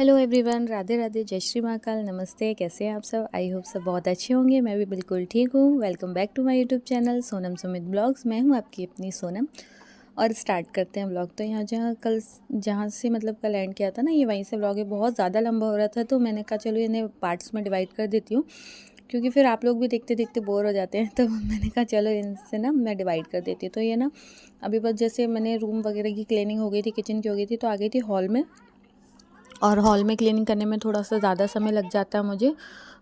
Hello everyone, Radhe Radhe, जय श्री महाकाल, नमस्ते। कैसे हैं आप सब? आई होप सब बहुत अच्छे होंगे। मैं भी बिल्कुल ठीक हूँ। Welcome back to my YouTube channel Sonam Sumit blogs. मैं हूँ आपकी अपनी सोनम और स्टार्ट करते हैं ब्लॉग। तो यहाँ जहाँ से मतलब कल एंड किया था ना, ये वहीं से ब्लॉग है। बहुत ज़्यादा लंबा हो रहा था तो मैंने कहा चलो इन्हें पार्ट्स में डिवाइड कर देती हूँ, क्योंकि फिर आप लोग भी देखते देखते बोर हो जाते हैं। तो मैंने कहा चलो इनसे ना मैं डिवाइड कर देती हूँ। तो ये ना अभी बस जैसे मैंने रूम वगैरह की क्लीनिंग हो गई थी, किचन की हो गई थी, तो आ गई थी हॉल में। और हॉल में क्लीनिंग करने में थोड़ा सा ज़्यादा समय लग जाता है मुझे।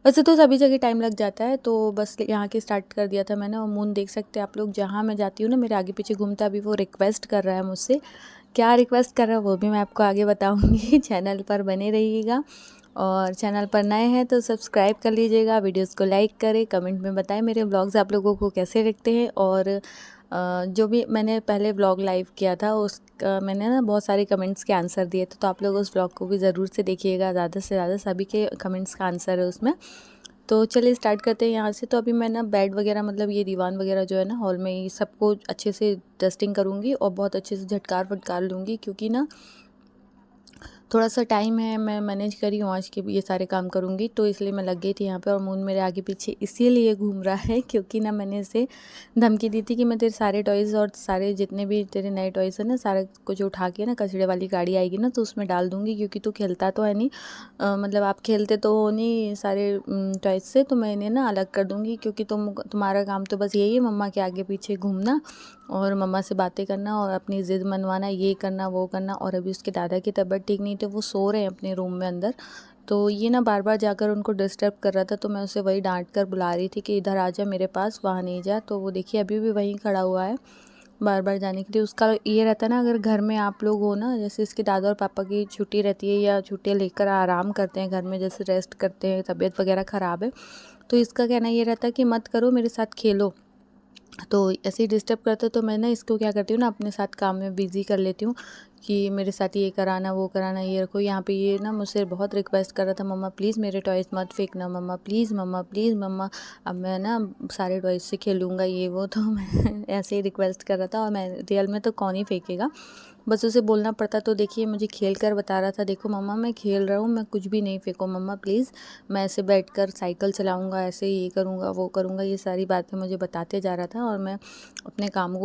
वैसे तो सभी जगह टाइम लग जाता है, तो बस यहाँ के स्टार्ट कर दिया था मैंने। और मून देख सकते हैं आप लोग, जहाँ मैं जाती हूँ ना मेरे आगे पीछे घूमता है। अभी वो रिक्वेस्ट कर रहा है मुझसे, क्या रिक्वेस्ट कर रहा है वो भी मैं आपको आगे बताऊँगी। चैनल पर बने रहिएगा और चैनल पर नए हैं तो सब्सक्राइब कर लीजिएगा, वीडियोस को लाइक करें, कमेंट में बताएं मेरे ब्लॉग्स आप लोगों को कैसे लगते हैं। और जो भी मैंने पहले व्लॉग लाइव किया था उसका मैंने ना बहुत सारे कमेंट्स के आंसर दिए थे, तो आप लोग उस व्लॉग को भी ज़रूर से देखिएगा। ज़्यादा से ज़्यादा सभी के कमेंट्स का आंसर है उसमें। तो चलिए स्टार्ट करते हैं यहाँ से। तो अभी मैं ना बेड वगैरह मतलब ये दीवान वगैरह जो है ना हॉल में, ये सबको अच्छे से डस्टिंग करूँगी और बहुत अच्छे से झटकार फटकार लूँगी, क्योंकि ना थोड़ा सा टाइम है, मैं मैनेज करी हूँ आज के ये सारे काम करूँगी, तो इसलिए मैं लग गई थी यहाँ पे। और मून मेरे आगे पीछे इसीलिए घूम रहा है क्योंकि ना मैंने इसे धमकी दी थी कि मैं तेरे सारे टॉयज़ और सारे जितने भी तेरे नए टॉयज़ हैं ना, सारा कुछ उठा के ना कचड़े वाली गाड़ी आएगी ना तो उसमें डाल दूँगी, क्योंकि तू खेलता तो है नहीं। मतलब आप खेलते तो हो नहीं सारे टॉयज़ से, तो मैं इन्हें ना अलग कर दूँगी, क्योंकि तुम्हारा काम तो बस यही है मम्मा के आगे पीछे घूमना और मम्मा से बातें करना और अपनी ज़िद मनवाना, ये करना वो करना। और अभी उसके दादा की तबीयत ठीक नहीं थी, वो सो रहे हैं अपने रूम में अंदर, तो ये ना बार बार जाकर उनको डिस्टर्ब कर रहा था। तो मैं उसे वही डांट कर बुला रही थी कि इधर आ जा मेरे पास, वहाँ नहीं जा। तो वो देखिए अभी भी वहीं खड़ा हुआ है बार बार जाने के लिए। उसका ये रहता है ना, अगर घर में आप लोग हो ना, जैसे इसके दादा और पापा की छुट्टी रहती है या छुट्टियाँ लेकर आराम करते हैं घर में, जैसे रेस्ट करते हैं, तबीयत वगैरह ख़राब है, तो इसका कहना ये रहता है कि मत करो, मेरे साथ खेलो। तो ऐसे ही डिस्टर्ब करते तो मैं ना इसको क्या करती हूँ ना, अपने साथ काम में बिज़ी कर लेती हूँ कि मेरे साथ ये कराना वो कराना, ये रखो। यहाँ पे ये ना मुझसे बहुत रिक्वेस्ट कर रहा था, मम्मा प्लीज़ मेरे टॉयज़ मत फेंकना, मम्मा प्लीज़, मम्मा प्लीज़, मम्मा अब मैं ना सारे टॉयज़ से खेलूँगा ये वो। तो मैं ऐसे ही रिक्वेस्ट कर रहा था, और मैं रियल में तो कौन ही फेंकेगा, बस उसे बोलना पड़ता। तो देखिए मुझे खेल कर बता रहा था, देखो मम्मा मैं खेल रहा हूँ, मैं कुछ भी नहीं फेंको मम्मा प्लीज़, मैं ऐसे बैठकर साइकिल चलाऊँगा, ऐसे ये करूँगा वो करूँगा, ये सारी बातें मुझे बताते जा रहा था। और मैं अपने कामों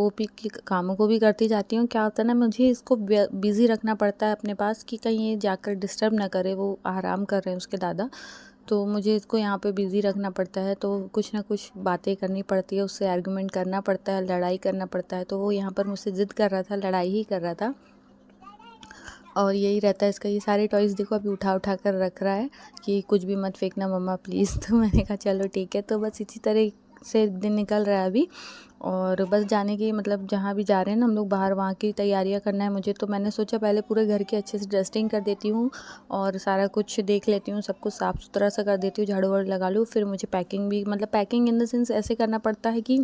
को भी करती जाती हूँ। क्या होता है ना, मुझे इसको बिज़ी रखना पड़ता है अपने पास कि कहीं ये जाकर डिस्टर्ब ना करे, वो आराम कर रहे हैं उसके दादा, तो मुझे इसको यहाँ पे बिज़ी रखना पड़ता है। तो कुछ ना कुछ बातें करनी पड़ती है, उससे आर्गुमेंट करना पड़ता है, लड़ाई करना पड़ता है। तो वो यहाँ पर मुझसे ज़िद कर रहा था, लड़ाई ही कर रहा था। और यही रहता है इसका, ये सारे टॉयज़ देखो अभी उठा उठा कर रख रहा है कि कुछ भी मत फेंकना मम्मा प्लीज़। तो मैंने कहा चलो ठीक है। तो बस इसी तरह से दिन निकल रहा है अभी। और बस जाने की मतलब जहाँ भी जा रहे हैं ना हम लोग बाहर, वहाँ की तैयारियाँ करना है मुझे। तो मैंने सोचा पहले पूरे घर की अच्छे से डस्टिंग कर देती हूँ और सारा कुछ देख लेती हूँ, सब कुछ साफ़ सुथरा सा कर देती हूँ, झाड़ू वाड़ू लगा लूँ। फिर मुझे पैकिंग भी, मतलब पैकिंग इन द सेंस ऐसे करना पड़ता है कि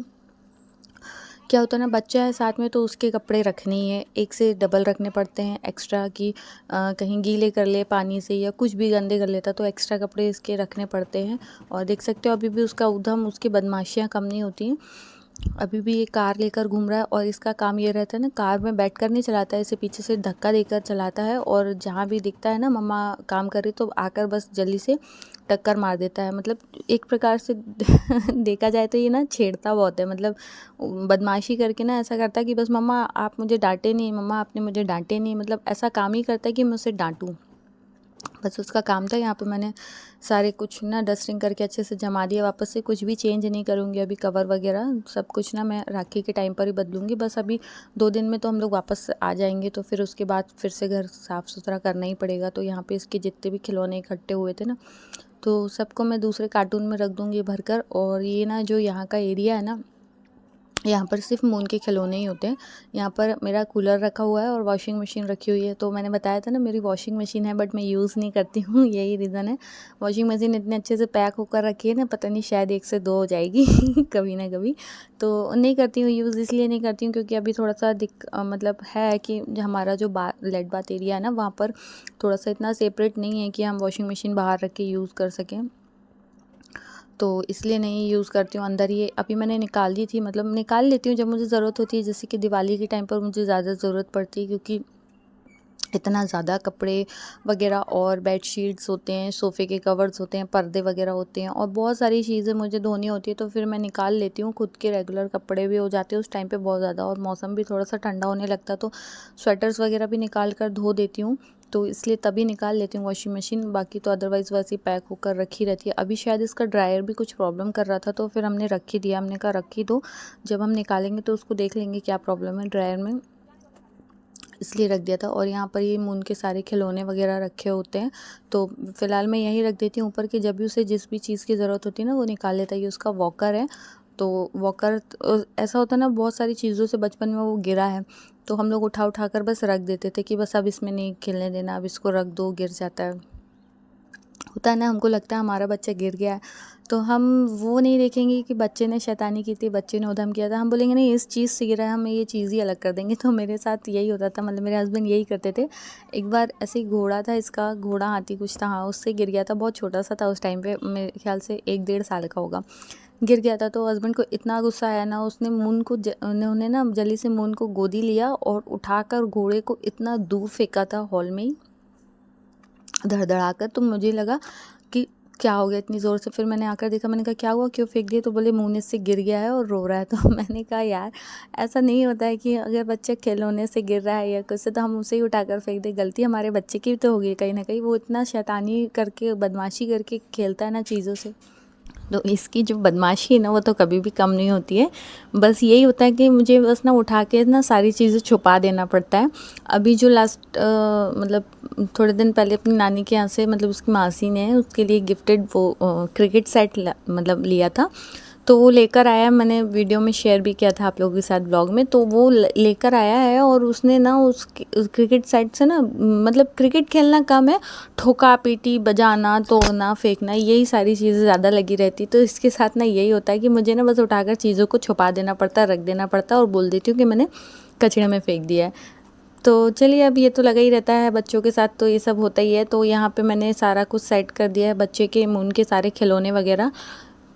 क्या होता है ना, बच्चा है साथ में तो उसके कपड़े रखने ही है, एक से डबल रखने पड़ते हैं एक्स्ट्रा, कि कहीं गीले कर ले पानी से या कुछ भी गंदे कर लेता, तो एक्स्ट्रा कपड़े इसके रखने पड़ते हैं। और देख सकते हो अभी भी उसका उद्यम, उसकी बदमाशियाँ कम नहीं होती हैं। अभी भी ये कार लेकर घूम रहा है और इसका काम ये रहता है ना, कार में बैठकर नहीं चलाता है, इसे पीछे से धक्का देकर चलाता है। और जहाँ भी दिखता है ना मम्मा काम कर रही तो आकर बस जल्दी से टक्कर मार देता है। मतलब एक प्रकार से देखा जाए तो ये ना छेड़ता बहुत है, मतलब बदमाशी करके ना ऐसा करता है कि बस मम्मा आप मुझे डांटे नहीं, मम्मा आपने मुझे डांटे नहीं, मतलब ऐसा काम ही करता है कि मैं उसे डांटूँ, बस उसका काम था। यहाँ पे मैंने सारे कुछ ना डस्टिंग करके अच्छे से जमा दिया, वापस से कुछ भी चेंज नहीं करूँगी अभी, कवर वगैरह सब कुछ ना मैं राखी के टाइम पर ही बदलूँगी। बस अभी 2 दिन में तो हम लोग वापस आ जाएंगे, तो फिर उसके बाद फिर से घर साफ़ सुथरा करना ही पड़ेगा। तो यहाँ पे इसके जितने भी खिलौने इकट्ठे हुए थे ना, तो सबको मैं दूसरे कार्टून में रख दूँगी भरकर। और ये ना जो यहाँ का एरिया है ना, यहाँ पर सिर्फ मून के खिलौने ही होते हैं। यहाँ पर मेरा कूलर रखा हुआ है और वॉशिंग मशीन रखी हुई है। तो मैंने बताया था ना मेरी वॉशिंग मशीन है, बट मैं यूज़ नहीं करती हूँ, यही रीज़न है। वॉशिंग मशीन इतने अच्छे से पैक होकर रखी है ना, पता नहीं शायद 1 से 2 हो जाएगी कभी ना कभी। तो नहीं करती हूँ यूज़, इसलिए नहीं करती हूँ क्योंकि अभी थोड़ा सा मतलब है कि हमारा जो लेट बाथ एरिया है ना, वहाँ पर थोड़ा सा इतना सेपरेट नहीं है कि हम वॉशिंग मशीन बाहर रख के यूज़ कर सकें, तो इसलिए नहीं यूज़ करती हूँ। अंदर ये अभी मैंने निकाल दी थी, मतलब निकाल लेती हूँ जब मुझे ज़रूरत होती है, जैसे कि दिवाली के टाइम पर मुझे ज़्यादा ज़रूरत पड़ती है, क्योंकि इतना ज़्यादा कपड़े वगैरह और बेडशीट्स होते हैं, सोफ़े के कवर्स होते हैं, पर्दे वगैरह होते हैं और बहुत सारी चीज़ें मुझे धोनी होती है, तो फिर मैं निकाल लेती हूँ। खुद के रेगुलर कपड़े भी हो जाते हैं उस टाइम पे बहुत ज़्यादा, और मौसम भी थोड़ा सा ठंडा होने लगता है तो स्वेटर्स वगैरह भी निकाल कर धो देती हूँ, तो इसलिए तभी निकाल लेती हूँ वॉशिंग मशीन। बाकी तो अदरवाइज़ वैसे ही पैक होकर रखी रहती है। अभी शायद इसका ड्रायर भी कुछ प्रॉब्लम कर रहा था, तो फिर हमने रख ही दिया। हमने कहा रख ही दो, जब हम निकालेंगे तो उसको देख लेंगे क्या प्रॉब्लम है ड्रायर में, इसलिए रख दिया था। और यहाँ पर ये मून के सारे खिलौने वगैरह रखे होते हैं, तो फ़िलहाल मैं यहीं रख देती हूँ ऊपर कि जब भी उसे जिस भी चीज़ की ज़रूरत होती है ना वो निकाल लेता है। ये उसका वॉकर है, तो वॉकर ऐसा होता है ना, बहुत सारी चीज़ों से बचपन में वो गिरा है, तो हम लोग उठा उठा कर बस रख देते थे कि बस अब इसमें नहीं खेलने देना, अब इसको रख दो, गिर जाता है। होता है ना, हमको लगता है हमारा बच्चा गिर गया है, तो हम वो नहीं देखेंगे कि बच्चे ने शैतानी की थी, बच्चे ने उधम किया था, हम बोलेंगे नहीं इस चीज़ से गिरा है, हम ये चीज़ ही अलग कर देंगे। तो मेरे साथ यही होता था, मतलब मेरे हस्बैंड यही करते थे। एक बार ऐसे ही घोड़ा था, इसका घोड़ा हाथी कुछ था, हाँ उससे गिर गया था, बहुत छोटा सा था उस टाइम पे, मेरे ख्याल से 1-1.5 साल का होगा। गिर गया था तो हस्बैंड को इतना गुस्सा आया ना, उसने मून को उन्होंने ना जल्दी से मून को गोदी लिया और उठाकर घोड़े को इतना दूर फेंका था हॉल में ही, धड़धड़ाकर। तो मुझे लगा कि क्या हो गया इतनी ज़ोर से, फिर मैंने आकर देखा, मैंने कहा क्या हुआ, क्यों फेंक दिए, तो बोले मुँह से गिर गया है और रो रहा है। तो मैंने कहा यार ऐसा नहीं होता है कि अगर बच्चा खिलौने से गिर रहा है या कुछ से तो हम उसे ही उठाकर फेंक दें, गलती हमारे बच्चे की तो होगी कहीं ना कहीं, वो इतना शैतानी करके बदमाशी करके खेलता है ना चीज़ों से, तो इसकी जो बदमाशी है ना वो तो कभी भी कम नहीं होती है। बस यही होता है कि मुझे बस ना उठा के ना सारी चीज़ें छुपा देना पड़ता है। अभी जो लास्ट मतलब थोड़े दिन पहले अपनी नानी के यहाँ से, मतलब उसकी मासी ने उसके लिए गिफ्टेड वो क्रिकेट सेट मतलब लिया था, तो वो लेकर आया, मैंने वीडियो में शेयर भी किया था आप लोगों के साथ ब्लॉग में। तो वो लेकर आया है और उसने ना उस क्रिकेट सेट से ना, मतलब क्रिकेट खेलना कम है, ठोका पीटी बजाना तोड़ना फेंकना यही सारी चीज़ें ज़्यादा लगी रहती। तो इसके साथ ना यही होता है कि मुझे ना बस उठाकर चीज़ों को छुपा देना पड़ता है, रख देना पड़ता है और बोल देती हूँ कि मैंने कचरे में फेंक दिया है। तो चलिए, अब ये तो लगा ही रहता है बच्चों के साथ, तो ये सब होता ही है। तो यहाँ पे मैंने सारा कुछ सेट कर दिया है, बच्चे के मून के सारे खिलौने वगैरह।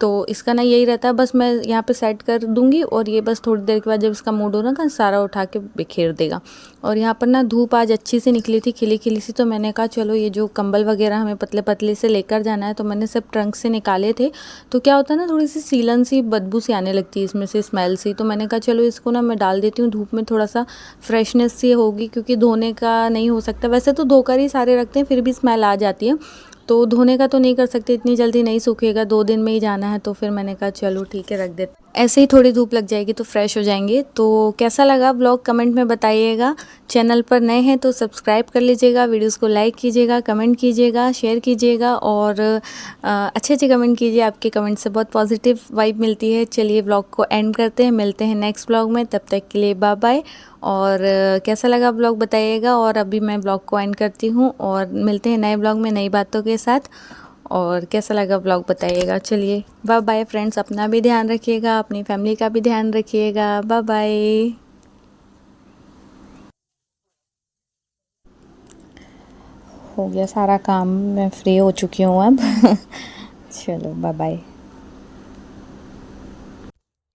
तो इसका ना यही रहता है, बस मैं यहाँ पे सेट कर दूँगी और ये बस थोड़ी देर के बाद जब इसका मूड हो ना सारा उठा के बिखेर देगा। और यहाँ पर ना धूप आज अच्छी सी निकली थी, खिली खिली सी, तो मैंने कहा चलो ये जो कंबल वगैरह हमें पतले पतले से लेकर जाना है, तो मैंने सब ट्रंक से निकाले थे। तो क्या होता है ना, थोड़ी सी सीलन सी बदबू सी आने लगती है इसमें से, स्मेल सी, तो मैंने कहा चलो इसको ना मैं डाल देती हूँ धूप में, थोड़ा सा फ्रेशनेस सी होगी, क्योंकि धोने का नहीं हो सकता, वैसे तो धोकर ही सारे रखते हैं फिर भी स्मेल आ जाती है, तो धोने का तो नहीं कर सकते, इतनी जल्दी नहीं सूखेगा, 2 दिन में ही जाना है। तो फिर मैंने कहा चलो ठीक है रख देते, ऐसे ही थोड़ी धूप लग जाएगी तो फ्रेश हो जाएंगे। तो कैसा लगा ब्लॉग कमेंट में बताइएगा। चैनल पर नए हैं तो सब्सक्राइब कर लीजिएगा, वीडियोस को लाइक कीजिएगा, कमेंट कीजिएगा, शेयर कीजिएगा और अच्छे अच्छे कमेंट कीजिए, आपके कमेंट से बहुत पॉजिटिव वाइब मिलती है। चलिए ब्लॉग को एंड करते हैं, मिलते हैं नेक्स्ट ब्लॉग में, तब तक के लिए बाय बाय। और कैसा लगा ब्लॉग बताइएगा, और अभी मैं ब्लॉग को एंड करती हूँ और मिलते हैं नए ब्लॉग में नई बातों के साथ। और कैसा लगा ब्लॉग बताइएगा। चलिए बाय बाय फ्रेंड्स, अपना भी ध्यान रखिएगा, अपनी फैमिली का भी ध्यान रखिएगा। Bye bye. हो गया सारा काम, मैं फ्री हो चुकी हूँ अब। चलो बाय बाय।